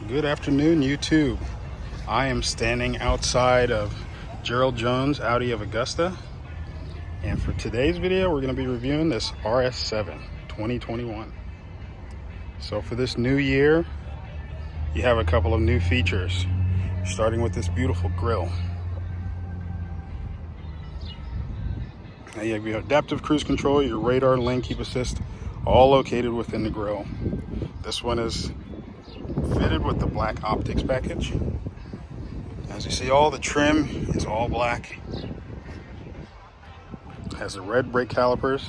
Good afternoon, YouTube. I am standing outside of Gerald Jones' Audi of Augusta, and for today's video we're going to be reviewing this RS7 2021. So for this new year, you have a couple of new features, starting with this beautiful grille. Now you have your adaptive cruise control, your radar, lane keep assist, all located within the grille. This one is fitted with the black optics package. As you see, all the trim is all black. It has the red brake calipers.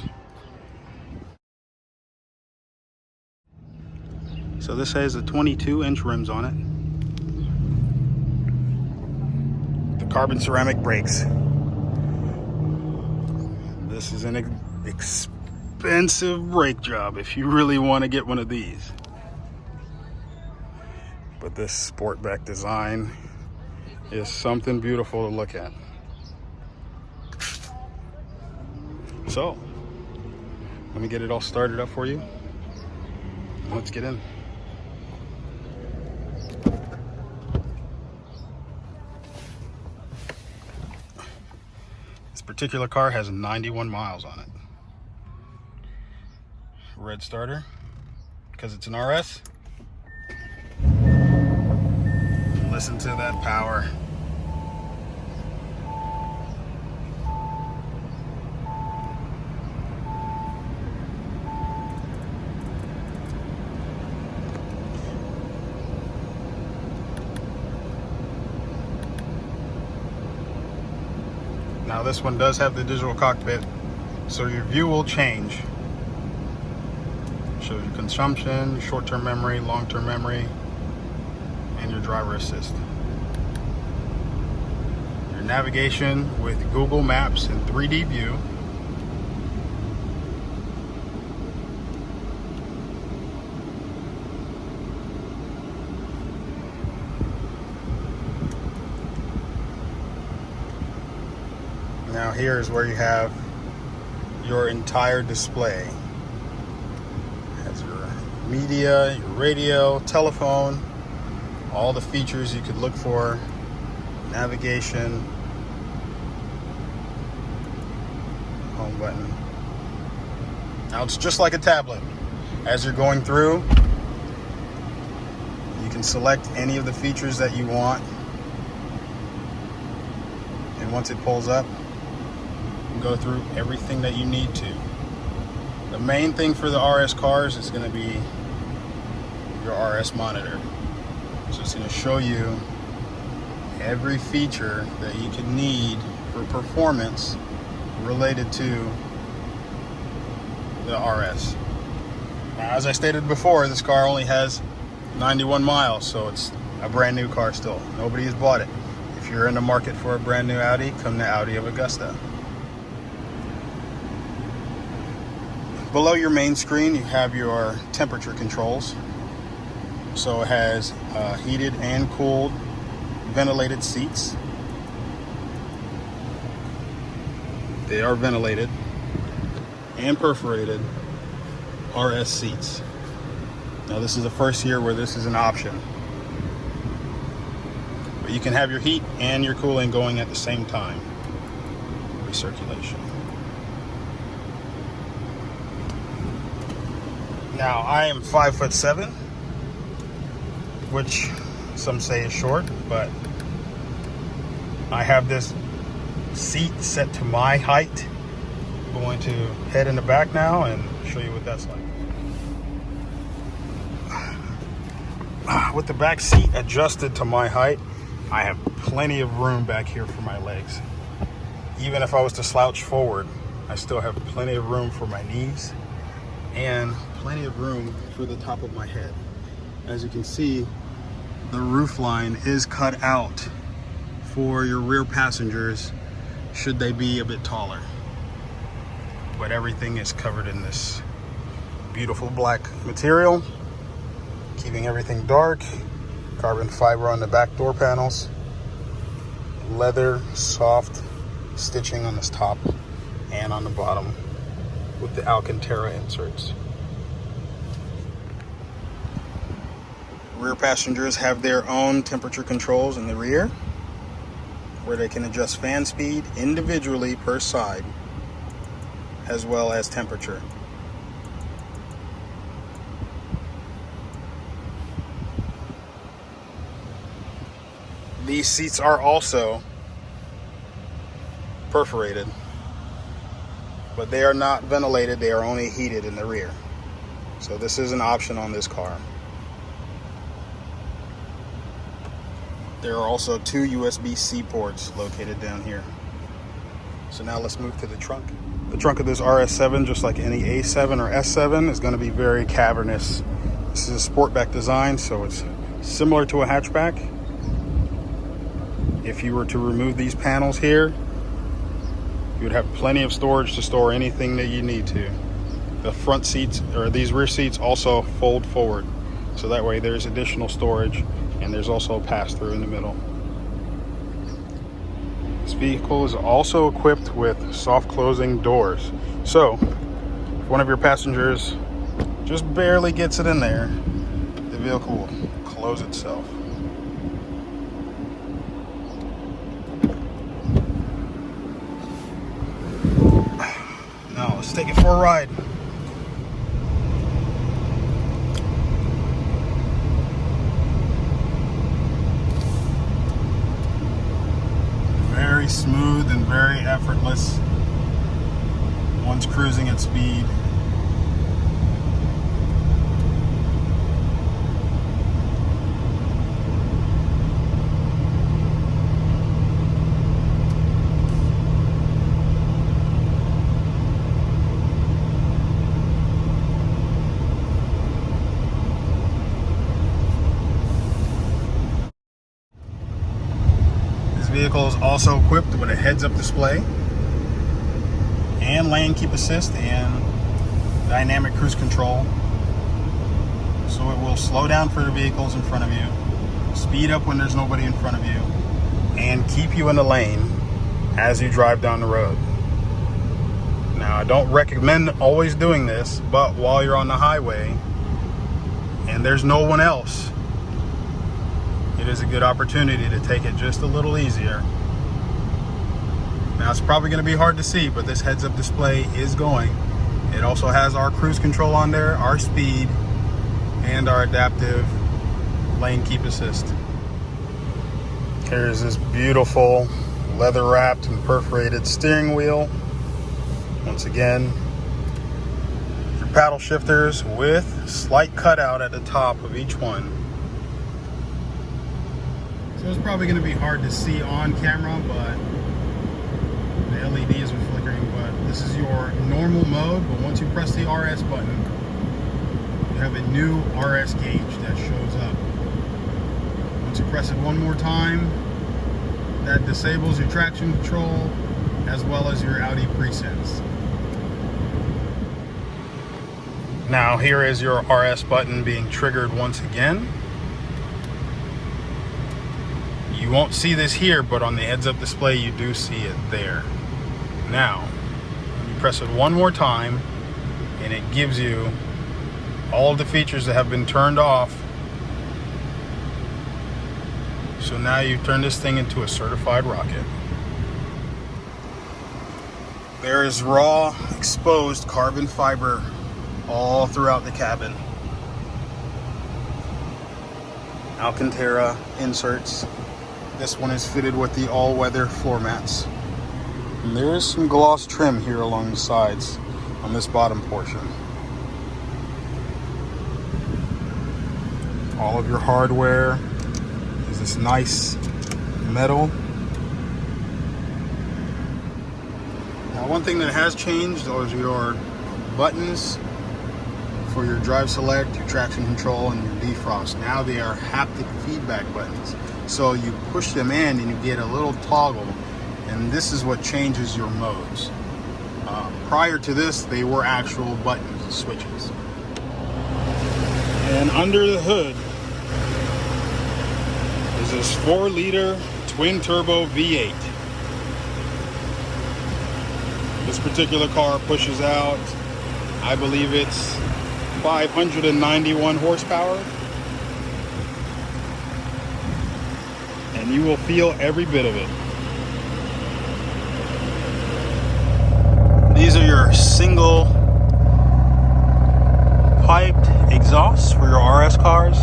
So this has the 22-inch rims on it. The carbon ceramic brakes. This is an expensive brake job if you really want to get one of these. But this sportback design is something beautiful to look at. So, let me get it all started up for you. Let's get in. This particular car has 91 miles on it. Red starter, because it's an RS. Listen to that power. Now this one does have the digital cockpit, so your view will change. Shows your consumption, your short-term memory, long-term memory, and your driver assist. Your navigation with Google Maps and 3D view. Now here's where you have your entire display. It has your media, your radio, telephone, all the features you could look for, navigation, home button. Now it's just like a tablet. As you're going through, you can select any of the features that you want, and once it pulls up, you can go through everything that you need to. The main thing for the RS cars is going to be your RS monitor. So it's going to show you every feature that you could need for performance related to the RS. Now, as I stated before, this car only has 91 miles, so it's a brand new car still. Nobody has bought it. If you're in the market for a brand new Audi, come to Audi of Augusta. Below your main screen, you have your temperature controls. So it has heated and cooled ventilated seats. They are ventilated and perforated RS seats. Now this is the first year where this is an option. But you can have your heat and your cooling going at the same time. Recirculation. Now I am 5'7", which some say is short, but I have this seat set to my height. I'm going to head in the back now and show you what that's like. With the back seat adjusted to my height, I have plenty of room back here for my legs. Even if I was to slouch forward, I still have plenty of room for my knees and plenty of room for the top of my head. As you can see, the roof line is cut out for your rear passengers should they be a bit taller. But everything is covered in this beautiful black material, keeping everything dark. Carbon fiber on the back door panels, leather soft stitching on this top and on the bottom with the Alcantara inserts. Rear passengers have their own temperature controls in the rear, where they can adjust fan speed individually per side, as well as temperature. These seats are also perforated, but they are not ventilated, they are only heated in the rear. So this is an option on this car. There are also 2 USB-C ports located down here. So now let's move to the trunk. The trunk of this RS7, just like any A7 or S7, is going to be very cavernous. This is a sportback design, so it's similar to a hatchback. If you were to remove these panels here, you would have plenty of storage to store anything that you need to. The front seats, or these rear seats, also fold forward, so that way there's additional storage, and there's also a pass-through in the middle. This vehicle is also equipped with soft closing doors. So, if one of your passengers just barely gets it in there, the vehicle will close itself. Now, let's take it for a ride. Very smooth and very effortless once cruising at speed. This vehicle is also equipped with a heads-up display and lane keep assist and dynamic cruise control. So it will slow down for the vehicles in front of you, speed up when there's nobody in front of you, and keep you in the lane as you drive down the road. Now, I don't recommend always doing this, but while you're on the highway and there's no one else, it is a good opportunity to take it just a little easier. Now, it's probably going to be hard to see, but this heads-up display is going. It also has our cruise control on there, our speed, and our adaptive lane keep assist. Here's this beautiful leather-wrapped and perforated steering wheel. Once again, your paddle shifters with slight cutout at the top of each one. So it's probably going to be hard to see on camera, but the LEDs are flickering. But this is your normal mode, but once you press the RS button, you have a new RS gauge that shows up. Once you press it one more time, that disables your traction control as well as your Audi presets. Now here is your RS button being triggered once again. You won't see this here, but on the heads-up display you do see it there. Now, you press it one more time and it gives you all the features that have been turned off. So now you turn this thing into a certified rocket. There is raw, exposed carbon fiber all throughout the cabin. Alcantara inserts. This one is fitted with the all-weather floor mats. And there is some gloss trim here along the sides on this bottom portion. All of your hardware is this nice metal. Now, one thing that has changed is your buttons for your drive select, your traction control, and your defrost. Now they are haptic feedback buttons. So you push them in and you get a little toggle, and this is what changes your modes. Prior to this, they were actual buttons and switches. And under the hood is this 4-liter twin-turbo V8. This particular car pushes out, I believe it's 591 horsepower. and you will feel every bit of it. These are your single piped exhausts for your RS cars.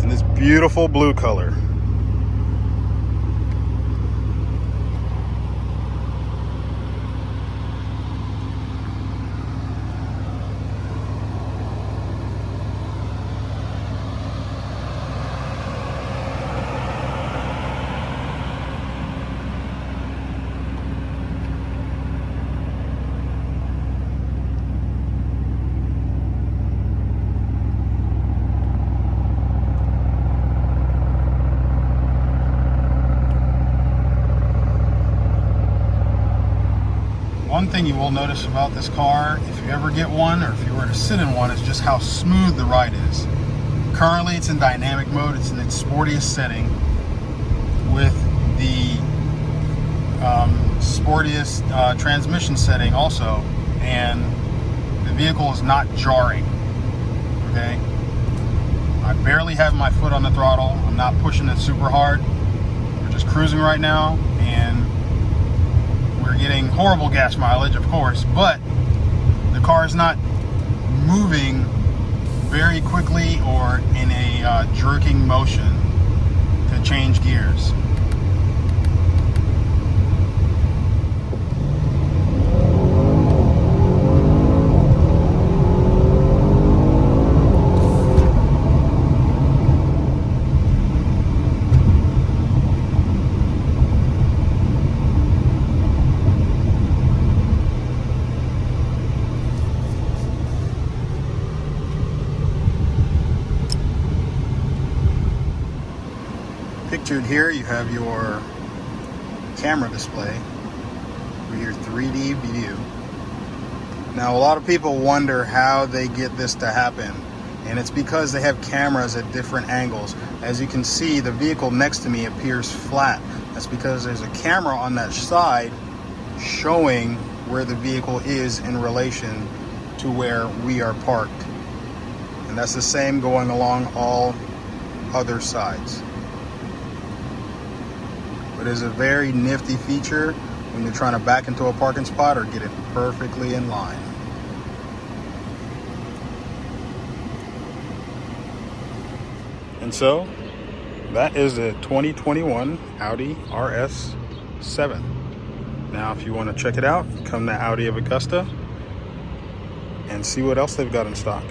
In this beautiful blue color. One thing you will notice about this car, if you ever get one or if you were to sit in one, is just how smooth the ride is. Currently it's in dynamic mode, it's in its sportiest setting with the sportiest transmission setting also, and the vehicle is not jarring, okay? I barely have my foot on the throttle, I'm not pushing it super hard, we're just cruising right now, and we're getting horrible gas mileage, of course, but the car is not moving very quickly or in a jerking motion to change gears. Pictured here, you have your camera display for your 3D view. Now, a lot of people wonder how they get this to happen, and it's because they have cameras at different angles. As you can see, the vehicle next to me appears flat. That's because there's a camera on that side showing where the vehicle is in relation to where we are parked. And that's the same going along all other sides. It is a very nifty feature when you're trying to back into a parking spot or get it perfectly in line. And so, that is the 2021 Audi RS7. Now, if you want to check it out, come to Audi of Augusta and see what else they've got in stock.